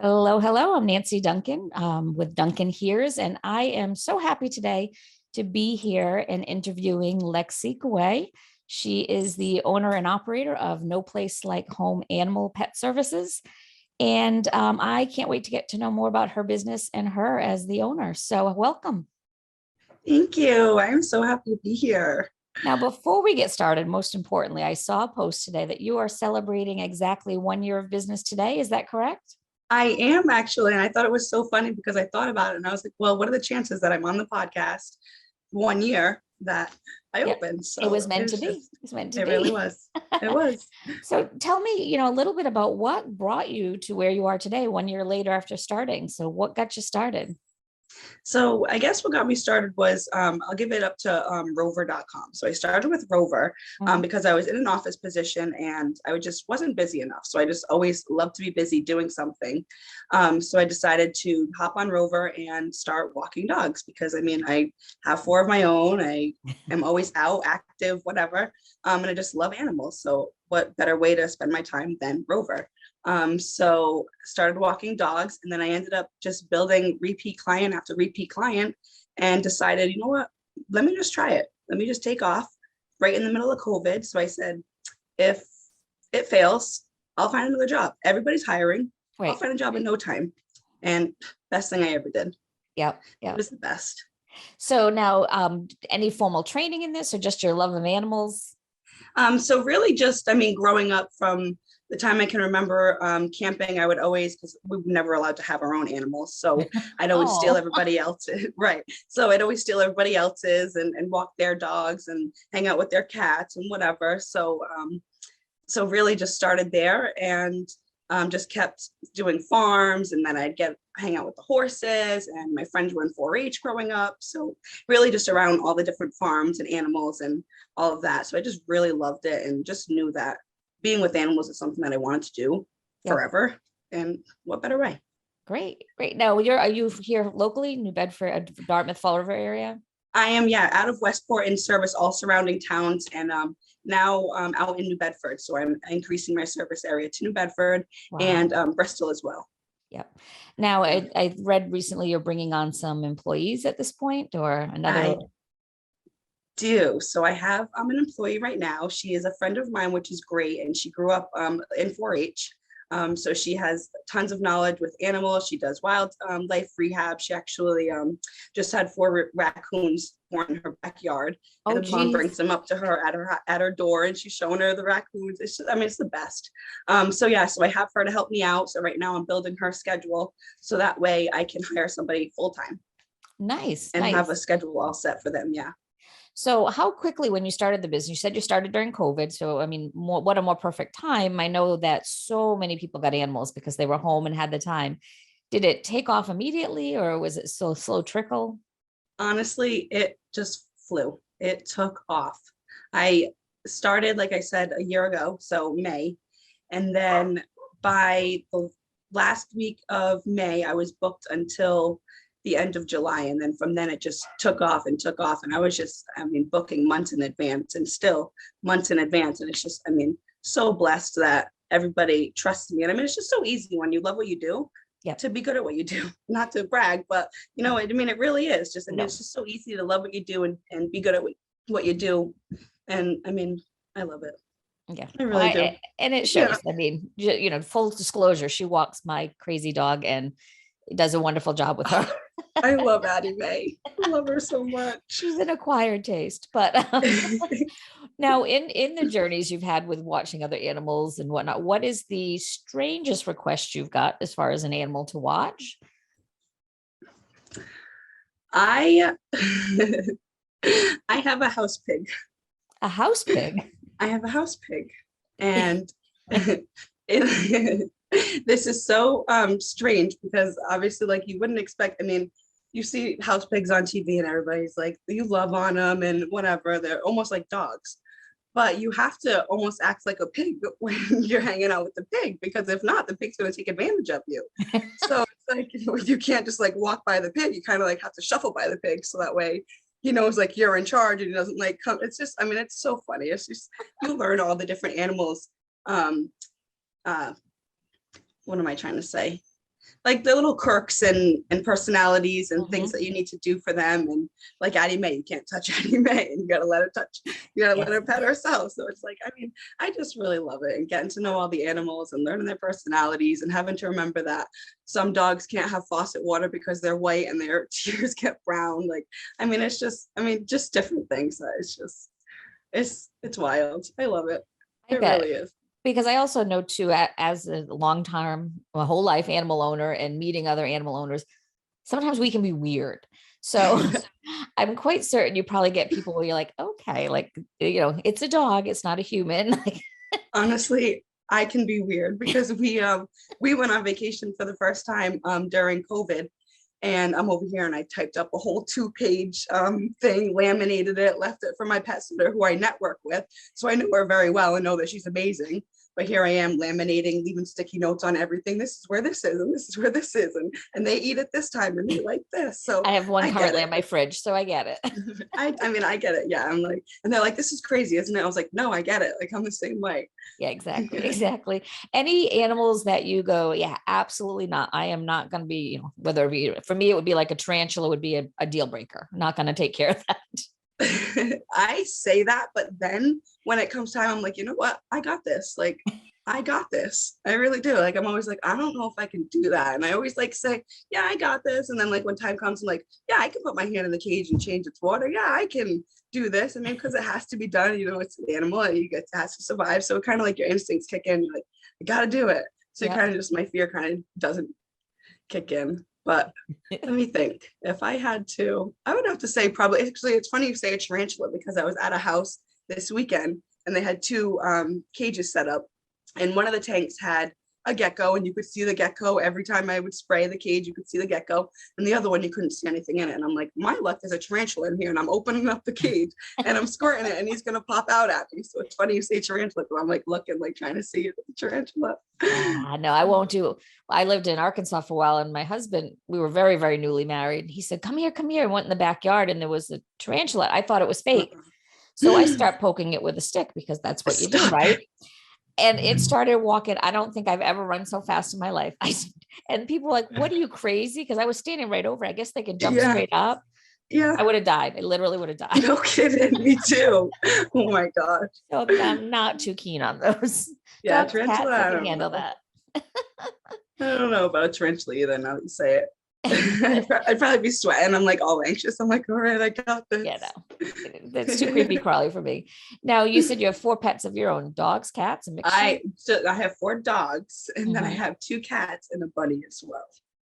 Hello, hello. I'm Nancy Duncan with Duncan Hears, and I am so happy today to be here and interviewing Lexi Guay. She is the owner and operator of No Place Like Home Animal Pet Services. And I can't wait to get to know more about her business and her as the owner. So, welcome. Thank you. I'm so happy to be here. Now, before we get started, most importantly, I saw a post today that you are celebrating exactly 1 year of business today. Is that correct? I am actually, and I thought it was so funny because I thought about it and I was like, well, what are the chances that I'm on the podcast 1 year that I Yep. opened? It So was it meant to was be. just, It's meant to it really be. was. It was. So tell me, a little bit about what brought you to where you are today, 1 year later after starting. So what got you started? So I guess what got me started was I'll give it up to rover.com. So I started with Rover Mhm. because I was in an office position and I just wasn't busy enough. So I just always loved to be busy doing something. So I decided to hop on Rover and start walking dogs because I have four of my own. I am always out, active, whatever. And I just love animals. So what better way to spend my time than Rover? So started walking dogs, and then I ended up just building repeat client after repeat client and decided, you know what, let me just try it. Let me just take off right in the middle of COVID. So I said, if it fails, I'll find another job. Everybody's hiring. I'll Right. find a job in no time. And best thing I ever did. Yep. It Yep. was the best. So now, any formal training in this or just your love of animals? So really just, growing up from the time I can remember camping, I would always, because we were never allowed to have our own animals. So I'd always steal Oh, everybody else's, right. So I'd always steal everybody else's and walk their dogs and hang out with their cats and whatever. So really just started there and just kept doing farms, and then I'd get hang out with the horses, and my friends were in 4-H growing up. So really just around all the different farms and animals and all of that. So I just really loved it and just knew that being with animals is something that I wanted to do yep. forever. And what better way? Great. Great. Now, are you here locally, New Bedford, Dartmouth, Fall River area? I am, yeah, out of Westport in service all surrounding towns, and now out in New Bedford. So I'm increasing my service area to New Bedford Wow. and Bristol as well. Yep. Now, I read recently you're bringing on some employees at this point or another. I do. So I have an employee right now. She is a friend of mine, which is great. And she grew up in 4-H. So she has tons of knowledge with animals. She does wild life rehab. She actually just had four raccoons born in her backyard. Oh, And the mom geez. brings them up to her at her door, and she's showing her the raccoons. It's just, it's the best. So yeah, so I have her to help me out. So right now I'm building her schedule so that way I can hire somebody full time Nice. and have a Nice. schedule all set for them. Yeah. So, how quickly, when you started the business, you said you started during COVID. So, I mean, what a more perfect time. I know that so many people got animals because they were home and had the time. Did it take off immediately or was it so slow trickle? Honestly, it just flew. It took off. I started, like I said, a year ago, so May. And then by the last week of May, I was booked until the end of July. And then from then it just took off and took off. And I was just, booking months in advance and still months in advance. And it's just, so blessed that everybody trusts me. And it's just so easy when you love what you do Yep. to be good at what you do. Not to brag, but it really is just, No. it's just so easy to love what you do and be good at what you do. And I love it. Yeah. I Well, really do. and it Yeah. shows. I mean, full disclosure, she walks my crazy dog and does a wonderful job with her. I love Addie Mae. I love her so much. She's an acquired taste, but now in the journeys you've had with watching other animals and whatnot, what is the strangest request you've got as far as an animal to watch? I I have a house pig. A house pig. I have a house pig. And it, this is so strange because obviously, like, you wouldn't expect, you see house pigs on TV and everybody's like, you love on them and whatever. They're almost like dogs. But you have to almost act like a pig when you're hanging out with the pig, because if not, the pig's going to take advantage of you. So it's like, you can't just like walk by the pig. You kind of like have to shuffle by the pig so that way he knows like you're in charge and he doesn't like come. It's just, it's so funny. It's just, you learn all the different animals. Uh, what am I trying to say? like the little quirks and personalities and things Mhm. that you need to do for them. And like Addie Mae, you can't touch Addie Mae, and you gotta let her touch, you gotta let Yes. her pet herself. So it's like, I mean, I just really love it, and getting to know all the animals and learning their personalities and having to remember that some dogs can't have faucet water because they're white and their tears get brown. Like, I mean, it's just, I mean, just different things. That it's just, it's wild. I love it. I It bet. really is. Because I also know too, as a long time, a whole life animal owner and meeting other animal owners, sometimes we can be weird. So I'm quite certain you probably get people where you're like, okay, like, it's a dog, it's not a human. Honestly, I can be weird because we went on vacation for the first time during COVID, and I'm over here and I typed up a whole 2-page thing, laminated it, left it for my pet sitter who I network with. So I know her very well and know that she's amazing. But here I am laminating, leaving sticky notes on everything. This is where this is, and this is where this is, and they eat it this time, and they like this. So I have one I get currently it. on my fridge, so I get it. I mean, I get it. Yeah, I'm like, and they're like, this is crazy, isn't it? I was like, no, I get it. Like, I'm the same way. Yeah, exactly. Exactly. Any animals that you go, yeah, absolutely not. I am not going to be, whether it be for me, it would be like a tarantula would be a deal breaker. I'm not going to take care of that. I say that, but then when it comes time, I'm like, you know what? I got this. Like, I got this. I really do. Like, I'm always like, I don't know if I can do that. And I always like say, yeah, I got this. And then like when time comes, I'm like, yeah, I can put my hand in the cage and change its water. Yeah, I can do this. I mean, because it has to be done, it's an animal and you get to has to survive. So kind of like your instincts kick in. You're like, I gotta do it. So Yeah. kind of just my fear kind of doesn't kick in. But let me think. If I had to, I would have to say probably, actually, it's funny you say a tarantula because I was at a house this weekend and they had 2 cages set up. And one of the tanks had a gecko, and you could see the gecko every time I would spray the cage, you could see the gecko. And the other one, you couldn't see anything in it. And I'm like, my luck, there's a tarantula in here, and I'm opening up the cage and I'm squirting it, and he's going to pop out at me. So it's funny you say tarantula, because I'm like looking, like trying to see the tarantula. No, I won't do. I lived in Arkansas for a while, and my husband, we were very, very newly married. He said, come here, come here. And went in the backyard, and there was a tarantula. I thought it was fake. So I start poking it with a stick because that's what you do, Stop right? it. And it started walking. I don't think I've ever run so fast in my life. And people were like, what are you, crazy? Because I was standing right over. I guess they can jump Yeah. straight up. Yeah. I would have died. I literally would have died. No kidding. Me too. Oh my gosh. So I'm not too keen on those. Yeah, Dogs, tarantula, cats, I I can don't handle know. that. I don't know about a tarantula either now that you say it. I'd probably be sweating. I'm like all anxious. I'm like, all right, I got this. Yeah, no, that's too creepy crawly for me. Now, you said you have 4 pets of your own: dogs, cats, and mixture. I have 4 dogs, and then I Mhm. have 2 cats and a bunny as well.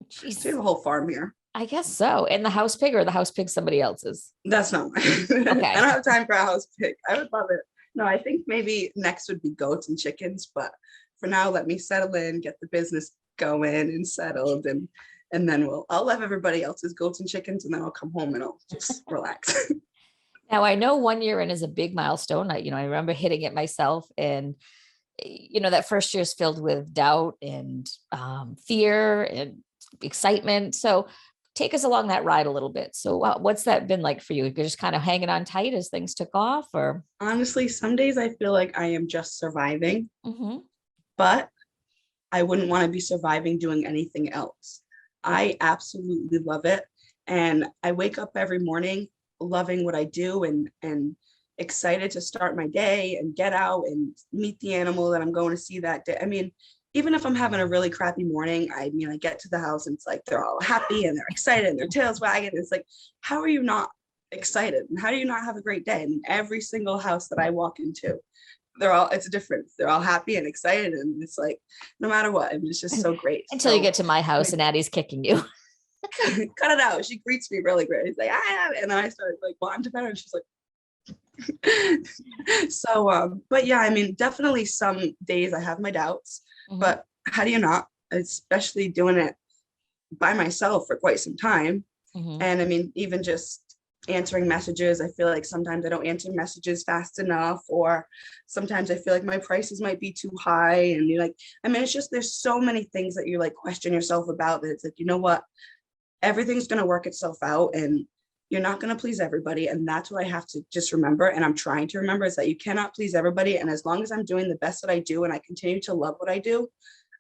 So we Jeez. have a whole farm here. I guess so. And the house pig, or the house pig somebody else's? That's not mine. I Okay. don't have time for a house pig. I would love it. No, I think maybe next would be goats and chickens, but for now, let me settle in, get the business going and settled, and then I'll have everybody else's goats and chickens, and then I'll come home and I'll just relax. Now, I know 1 year in is a big milestone. I remember hitting it myself, and that first year is filled with doubt and fear and excitement. So take us along that ride a little bit. So what's that been like for you? You're just kind of hanging on tight as things took off, or? Honestly, some days I feel like I am just surviving, Mhm. but I wouldn't want to be surviving doing anything else. I absolutely love it. And I wake up every morning loving what I do and excited to start my day and get out and meet the animal that I'm going to see that day. I mean, even if I'm having a really crappy morning, I get to the house and it's like they're all happy and they're excited and their tails wagging. It's like, how are you not excited? And how do you not have a great day? And every single house that I walk into, it's different. They're all happy and excited. And it's like, no matter what, I mean, it's just so great. Until you So get to my house and Addie's kicking you. cut it out. She greets me really great. It's like, and then I start like wanting to pet her and she's like, so, but yeah, I mean, definitely some days I have my doubts, Mhm. but how do you not, especially doing it by myself for quite some time. Mhm. And I mean, even just answering messages, I feel like sometimes I don't answer messages fast enough, or sometimes I feel like my prices might be too high. And you're like, I mean, it's just, there's so many things that you like question yourself about that it's like, you know what, everything's going to work itself out and you're not going to please everybody. And that's what I have to just remember. And I'm trying to remember is that you cannot please everybody. And as long as I'm doing the best that I do and I continue to love what I do,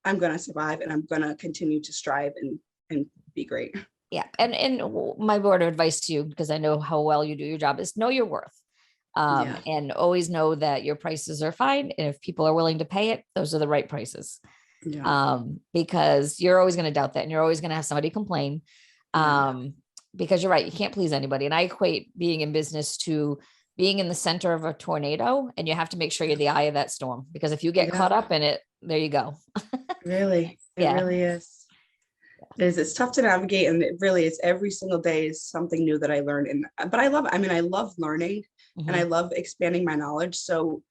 I'm going to survive and I'm going to continue to strive and be great. Yeah. And my word of advice to you, because I know how well you do your job, is know your worth. Yeah. And always know that your prices are fine. And if people are willing to pay it, those are the right prices. Yeah. Because you're always going to doubt that and you're always going to have somebody complain. Yeah. Because you're right, you can't please anybody. And I equate being in business to being in the center of a tornado, and you have to make sure you're the eye of that storm, because if you get Yeah. caught up in it, there you go. Really, it Yeah. really is. It's tough to navigate, and it really is. Every single day is something new that I learn. But I love it. I mean, I love learning and I Mhm. love expanding my knowledge. So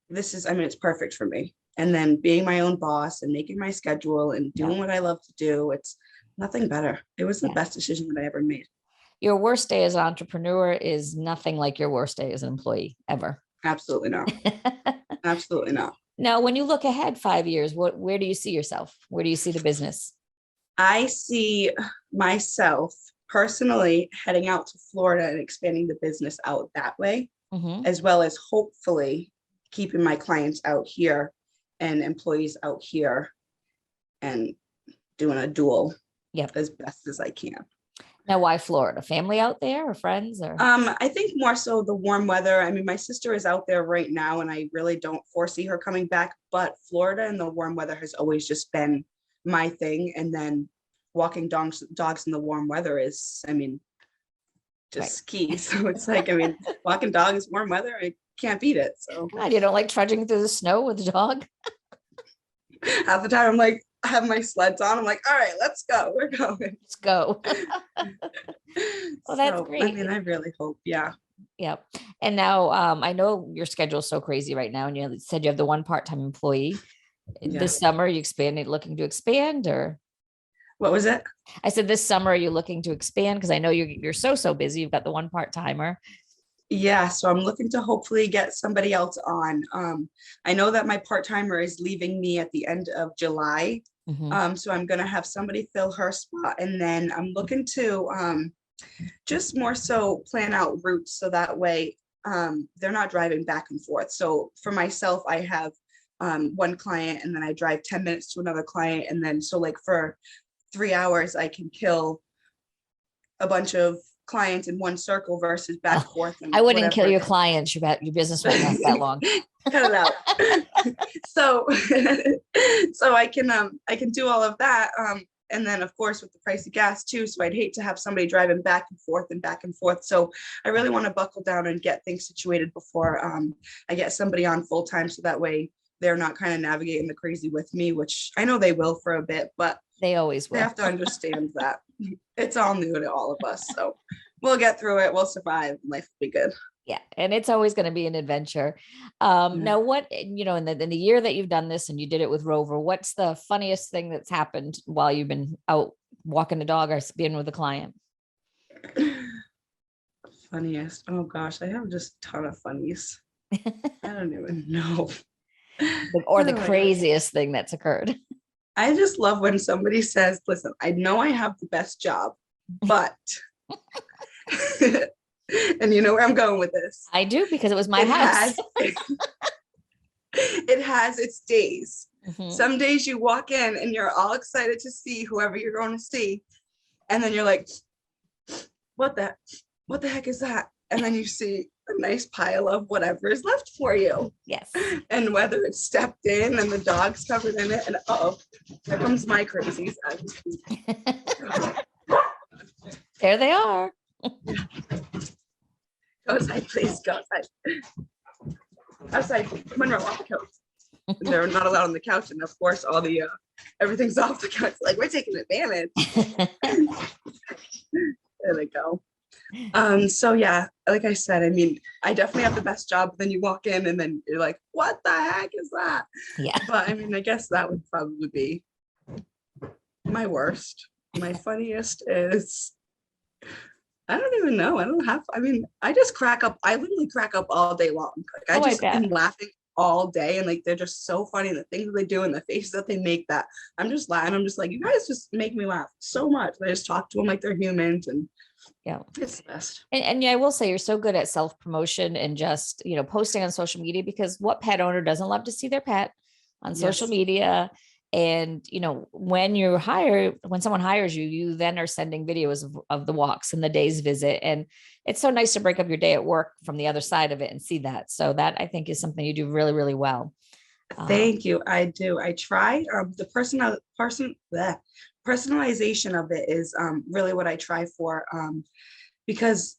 this is, I mean, it's perfect for me. And then being my own boss and making my schedule and Yeah. doing what I love to do, it's nothing better. It was the Yeah. best decision that I ever made. Your worst day as an entrepreneur is nothing like your worst day as an employee ever. Absolutely not. Absolutely not. Now, when you look ahead 5 years, where do you see yourself? Where do you see the business? I see myself personally heading out to Florida and expanding the business out that way, Mhm. as well as hopefully keeping my clients out here and employees out here and doing a dual Yep. as best as I can. Now, why Florida? Family out there or friends or? I think more so the warm weather. I mean, my sister is out there right now, and I really don't foresee her coming back. But Florida and the warm weather has always just been my thing. And then walking dogs in the warm weather is, I mean, Right. just key. So it's like, I mean, walking dogs, warm weather, I can't beat it. So God, you don't like trudging through the snow with a dog? half the time I'm like, I have my sleds on. I'm like, all right, let's go. We're going. Let's go. Well, that's So, I mean, great. I really hope, yeah. Yeah. And now I know your schedule is so crazy right now. And you said you have the one part-time employee. Yeah. This summer, you expanded, looking to expand, or What was it? I said this summer, are you looking to expand? Because I know you're so busy. You've got the one part-timer. Yeah, so I'm looking to hopefully get somebody else on. I know that my part-timer is leaving me at the end of July. Mhm. So I'm gonna have somebody fill her spot, and then I'm looking to just more so plan out routes so that way they're not driving back and forth. So for myself, I have one client and then I drive 10 minutes to another client. And then so like for 3 hours, I can kill a bunch of clients in one circle versus back Oh, and forth and I wouldn't kill whatever. your clients. Your business won't last that long. Cut it out. So so I can do all of that. And then of course with the price of gas too. So I'd hate to have somebody driving back and forth and back and forth. So I really want to buckle down and get things situated before I get somebody on full time. So that way they're not kind of navigating the crazy with me, which I know they will for a bit, but They always they will. have to understand that it's all new to all of us. So we'll get through it. We'll survive. Life will be good. Yeah. And it's always going to be an adventure. Yeah. Now what, in the year that you've done this and you did it with Rover, what's the funniest thing that's happened while you've been out walking the dog or being with a client? Funniest. Oh gosh, I have just a ton of funnies. I don't even know. Or the Oh, craziest thing that's occurred? I just love when somebody says, listen, I know I have the best job, but and you know where I'm going with this. I do, because it was my It house. it has its days. Mhm. Some days you walk in and you're all excited to see whoever you're going to see. And then you're like, what the heck is that? And then you see a nice pile of whatever is left for you. Yes. And whether it's stepped in and the dog's covered in it, and oh, here comes my crazies. There they are. Go outside, please. Go outside. Outside. Monroe, off the couch. And they're not allowed on the couch, and of course, all the everything's off the couch. Like we're taking advantage. There they go. So yeah, like I said, I mean, I definitely have the best job. But then you walk in, and then you're like, "What the heck is that?" Yeah. But I mean, I guess that would probably be my worst. My funniest is I don't even know. I don't have. I mean, I just crack up. I literally crack up all day long. Like I Oh, I just bet. am laughing all day, and like they're just so funny. The things that they do and the faces that they make. That I'm just laughing. I'm just like, you guys just make me laugh so much. I just talk to them like they're humans, and Yeah. it's the best. And yeah, I will say you're so good at self-promotion and just, posting on social media, because what pet owner doesn't love to see their pet on social Yes. media? And, when someone hires you, you then are sending videos of the walks and the day's visit. And it's so nice to break up your day at work from the other side of it and see that. So that I think is something you do really, really well. Thank you. I do. I try. The personalization of it is really what I try for, because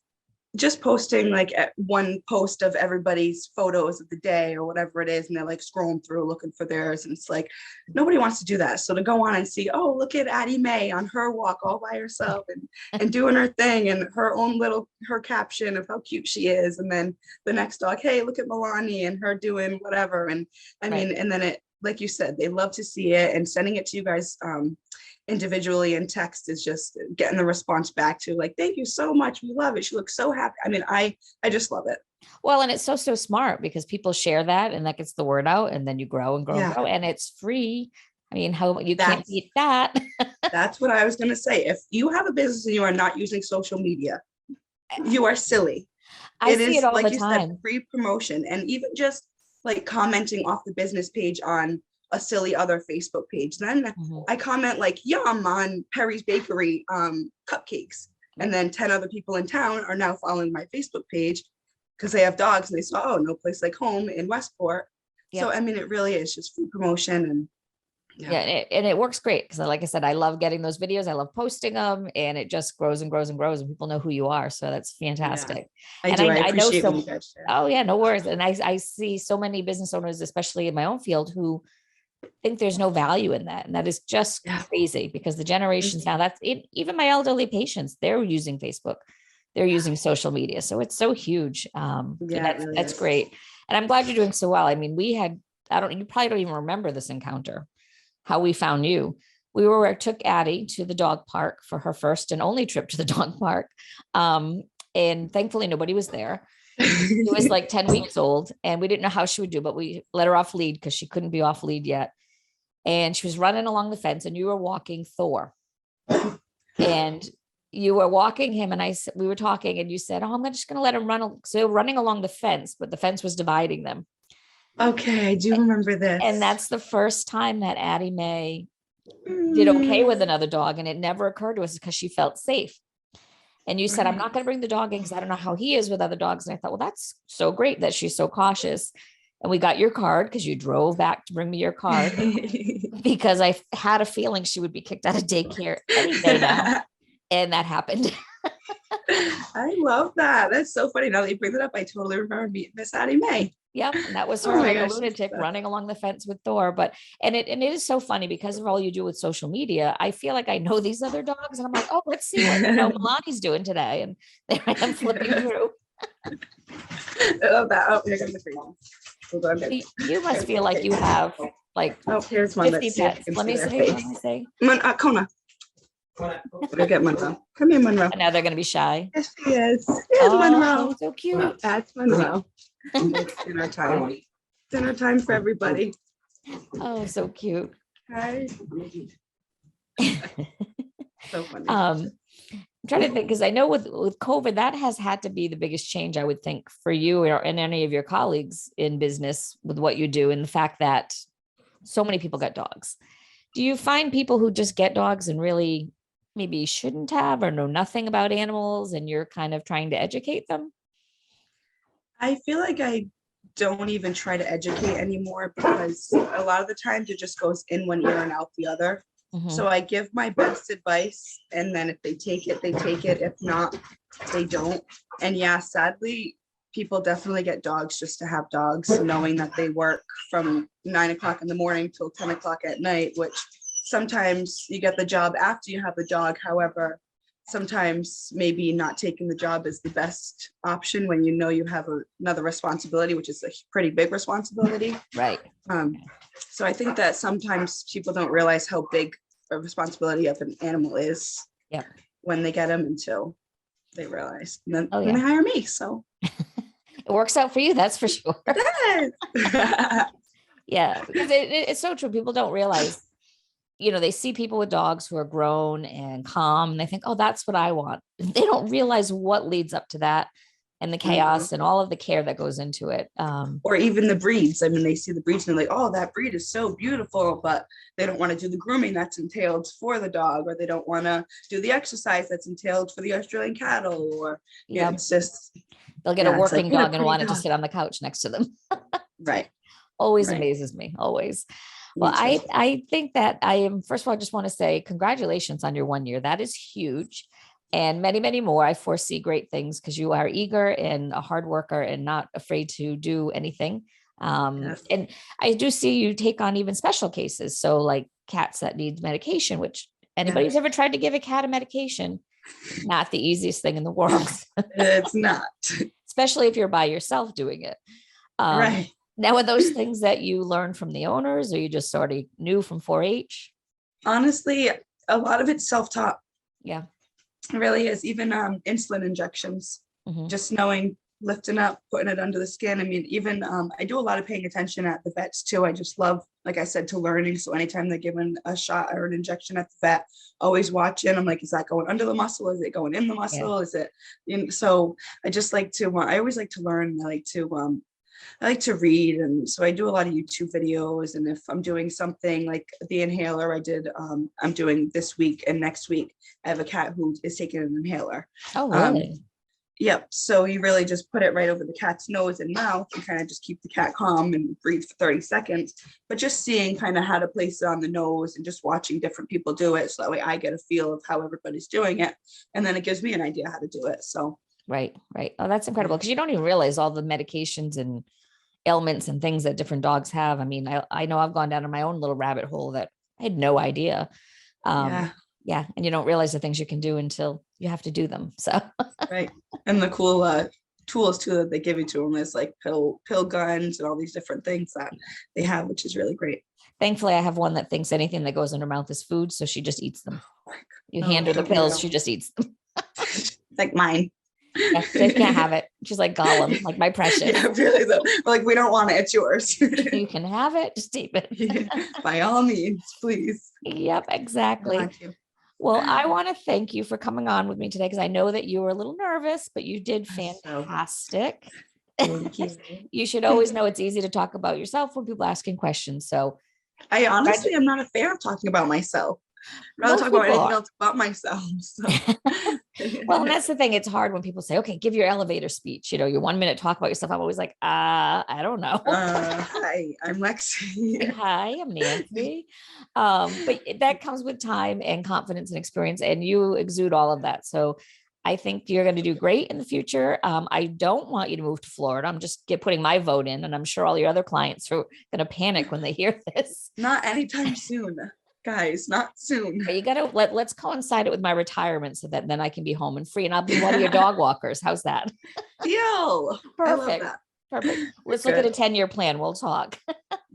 just posting like one post of everybody's photos of the day or whatever it is, and they're like scrolling through looking for theirs, and it's like nobody wants to do that. So to go on and see, oh, look at Addie Mae on her walk all by herself and doing her thing, and her caption of how cute she is, and then the next dog, hey, look at Milani and her doing whatever. And I mean, and then it, like you said, they love to see it, and sending it to you guys individually in text is just getting the response back to like, thank you so much, we love it, she looks so happy. I mean, I just love it. Well, and it's so smart because people share that and that gets the word out, and then you grow and grow and grow, and it's free. I mean, how you can't beat that. That's what I was going to say. If you have a business and you are not using social media, you are silly. I see it all like the time. Said, free promotion, and even just like commenting off the business page on a silly other Facebook page. Then I comment like, yum, on Perry's Bakery cupcakes. And then 10 other people in town are now following my Facebook page because they have dogs, and they saw, oh, no place like home in Westport. So, I mean, it really is just free promotion. And and it works great because, like I said, I love getting those videos. I love posting them, and it just grows and grows and grows, and people know who you are. So that's fantastic. I appreciate when you guys share. Oh yeah, no worries. And I see so many business owners, especially in my own field, who think there's no value in that. And that is just crazy because the generations now, that's it, even my elderly patients, they're using Facebook, they're using social media. So it's so huge. That's great. And I'm glad you're doing so well. I mean, you probably don't even remember this encounter, how we found you. Took Addie to the dog park for her first and only trip to the dog park. And thankfully nobody was there. She was like 10 weeks old, and we didn't know how she would do, but we let her off lead because she couldn't be off lead yet. And she was running along the fence, and you were walking Thor, and you were walking him. And we were talking, and you said, oh, I'm just going to let him run. So running along the fence, but the fence was dividing them. Okay. I do remember this. And that's the first time that Addie Mae did okay with another dog. And it never occurred to us because she felt safe. And you said, I'm not going to bring the dog in because I don't know how he is with other dogs. And I thought, well, that's so great that she's so cautious. And we got your card because you drove back to bring me your card because I had a feeling she would be kicked out of daycare any day now. And that happened. I love that. That's so funny. Now that you bring that up, I totally remember meeting Miss Addie Mae. Yep. And that was her, like a lunatic running along the fence with Thor. And it is so funny because of all you do with social media. I feel like I know these other dogs, and I'm like, oh, let's see what Milani's doing today. And there I am flipping through. I love that. Oh, here comes the freedom. Hold on. You must feel like you have like here's one 50 pets. Let me see. Kona. Go get Monroe. Come here, Monroe. And now they're going to be shy. Yes, she is. Here's Monroe. So cute. That's Monroe. It's dinner time. Dinner time for everybody. Oh, so cute. Hi. So funny. I'm trying to think, because I know with COVID, that has had to be the biggest change, I would think, for you or and any of your colleagues in business with what you do, and the fact that so many people got dogs. Do you find people who just get dogs and really maybe shouldn't have or know nothing about animals, and you're kind of trying to educate them? I feel like I don't even try to educate anymore because a lot of the times it just goes in one ear and out the other. So I give my best advice, and then if they take it, they take it. If not, they don't. And yeah, sadly, people definitely get dogs just to have dogs, knowing that they work from 9 o'clock in the morning till 10 o'clock at night, which sometimes you get the job after you have the dog. However, sometimes maybe not taking the job is the best option when you know you have another responsibility, which is a pretty big responsibility. Right. So I think that sometimes people don't realize how big a responsibility of an animal is when they get them until they realize. And then, then they hire me. So it works out for you, that's for sure. Yeah, because it's so true. People don't realize, they see people with dogs who are grown and calm, and they think, oh, that's what I want. They don't realize what leads up to that, and the Mhm. chaos and all of the care that goes into it. Or even the breeds. I mean, they see the breeds and they're like, oh, that breed is so beautiful, but they don't want to do the grooming that's entailed for the dog, or they don't want to do the exercise that's entailed for the Australian cattle, or Yeah, it's just, they'll get a yeah, it's like, working get a dog and pretty want it to dog. sit on the couch next to them. Right, Always right. amazes me, always. Well, Me too. I think that I am, first of all, I just want to say congratulations on your 1 year. That is huge. And many, many more. I foresee great things because you are eager and a hard worker and not afraid to do anything. Yes. And I do see you take on even special cases. So like cats that need medication, which anybody Yeah. who's ever tried to give a cat a medication, not the easiest thing in the world, It's not. especially if you're by yourself doing it. Um, Right. Now, are those things that you learned from the owners or you just sort of knew from 4-H? Honestly, a lot of it's self-taught. Yeah. It really is. Even insulin injections, Hmm. just knowing, lifting up, putting it under the skin. I mean, even I do a lot of paying attention at the vets too. I just love, like I said, to learning. So anytime they're given a shot or an injection at the vet, always watching. I'm like, is that going under the muscle? Is it going in the Yeah. muscle? Is it? So I just like to. I always like to learn. I like to read, and so I do a lot of YouTube videos. And if I'm doing something like the inhaler, I'm doing this week and next week. I have a cat who is taking an inhaler. Oh, Um, really? Yep. So you really just put it right over the cat's nose and mouth and kind of just keep the cat calm and breathe for 30 seconds. But just seeing kind of how to place it on the nose and just watching different people do it. So that way I get a feel of how everybody's doing it. And then it gives me an idea how to do it. So Right, right. Oh, that's yeah. incredible because you don't even realize all the medications and ailments and things that different dogs have. I mean, I know I've gone down in my own little rabbit hole that I had no idea. Um, Yeah. yeah, and you don't realize the things you can do until you have to do them. So Right. And the cool tools too that they give you to them is like pill guns and all these different things that they have, which is really great. thankfully, I have one that thinks anything that goes in her mouth is food, so she just eats them. You Oh, hand her the don't you pills, know? she just eats them. Like mine. Yeah, she can't have it. She's like Gollum, like my precious. Yeah, really though. We're like, we don't want it, it's yours. You can have it, just eat it. Yeah, by all means, please. Yep, exactly. Glad to. Well, I want to thank you for coming on with me today because I know that you were a little nervous, but you did So fantastic. thank you. You should always know it's easy to talk about yourself when people asking questions. So, I honestly am not a fan of talking about myself. I'd rather most talk about people anything are. else but myself. So Well, and that's the thing. It's hard when people say, okay, give your elevator speech. You know, your 1 minute talk about yourself. I'm always like, I don't know. hi, I'm Lexi. Hi, I'm Nancy. But that comes with time and confidence and experience, and you exude all of that. So I think you're going to do great in the future. I don't want you to move to Florida. I'm just putting my vote in, and I'm sure all your other clients are going to panic when they hear this. Not anytime soon, guys, not soon. But you got to let's coincide it with my retirement so that then I can be home and free, and I'll be one of your dog walkers. How's that? Deal. I love Perfect. that. Perfect. Let's look at a Good 10-year plan. We'll talk.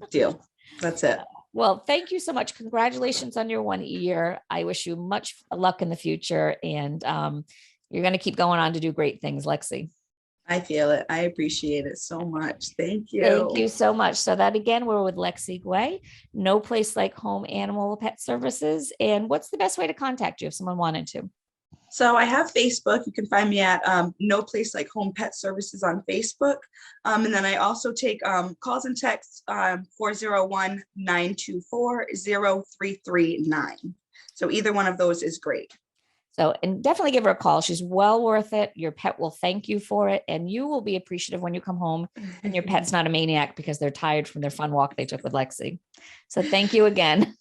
deal. That's it. Well, thank you so much. Congratulations on your 1 year. I wish you much luck in the future. And you're going to keep going on to do great things, Lexi. I feel it. I appreciate it so much. Thank Thank you. you so much. So that again, we're with Lexi Guay, No Place Like Home Animal Pet Services. And what's the best way to contact you if someone wanted to? So I have Facebook. You can find me at No Place Like Home Pet Services on Facebook. And then I also take calls and texts 401-924-0339. So either one of those is great. So, and definitely give her a call. She's well worth it. Your pet will thank you for it. And you will be appreciative when you come home and your pet's not a maniac because they're tired from their fun walk they took with Lexi. So thank you again.